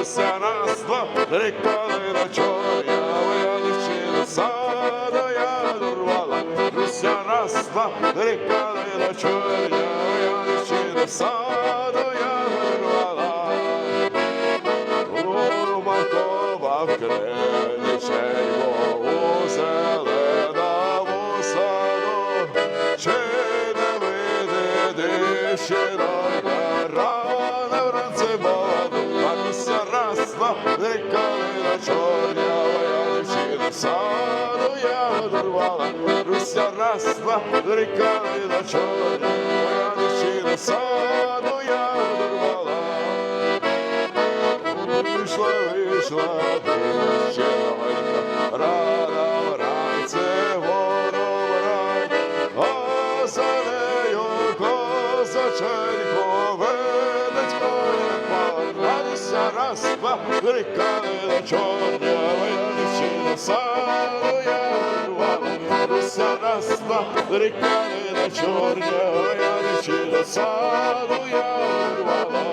Руся раз, два, три калина чорнява, дівчина саду я дорвала. Руся раз, два, три калина чорнява, дівчина саду я дорвала. Рубакова в криниченьку, у зеленому саду, чи не види дівчина рано вранці молоду. А Руся раз, два, три калина чорнява, дівчина саду я дорвала. Руся раз, два, три калина чорнява, дівчина саду я дорвала. Вийшла дівчинонька, рано вранці вороврай, а за нею козаченько ведеть коня пан. А Руся раз, два, три калина чорнява, дівчина саду я дорвала. Руся раз, два, три калина чорнява, дівчина саду я дорвала.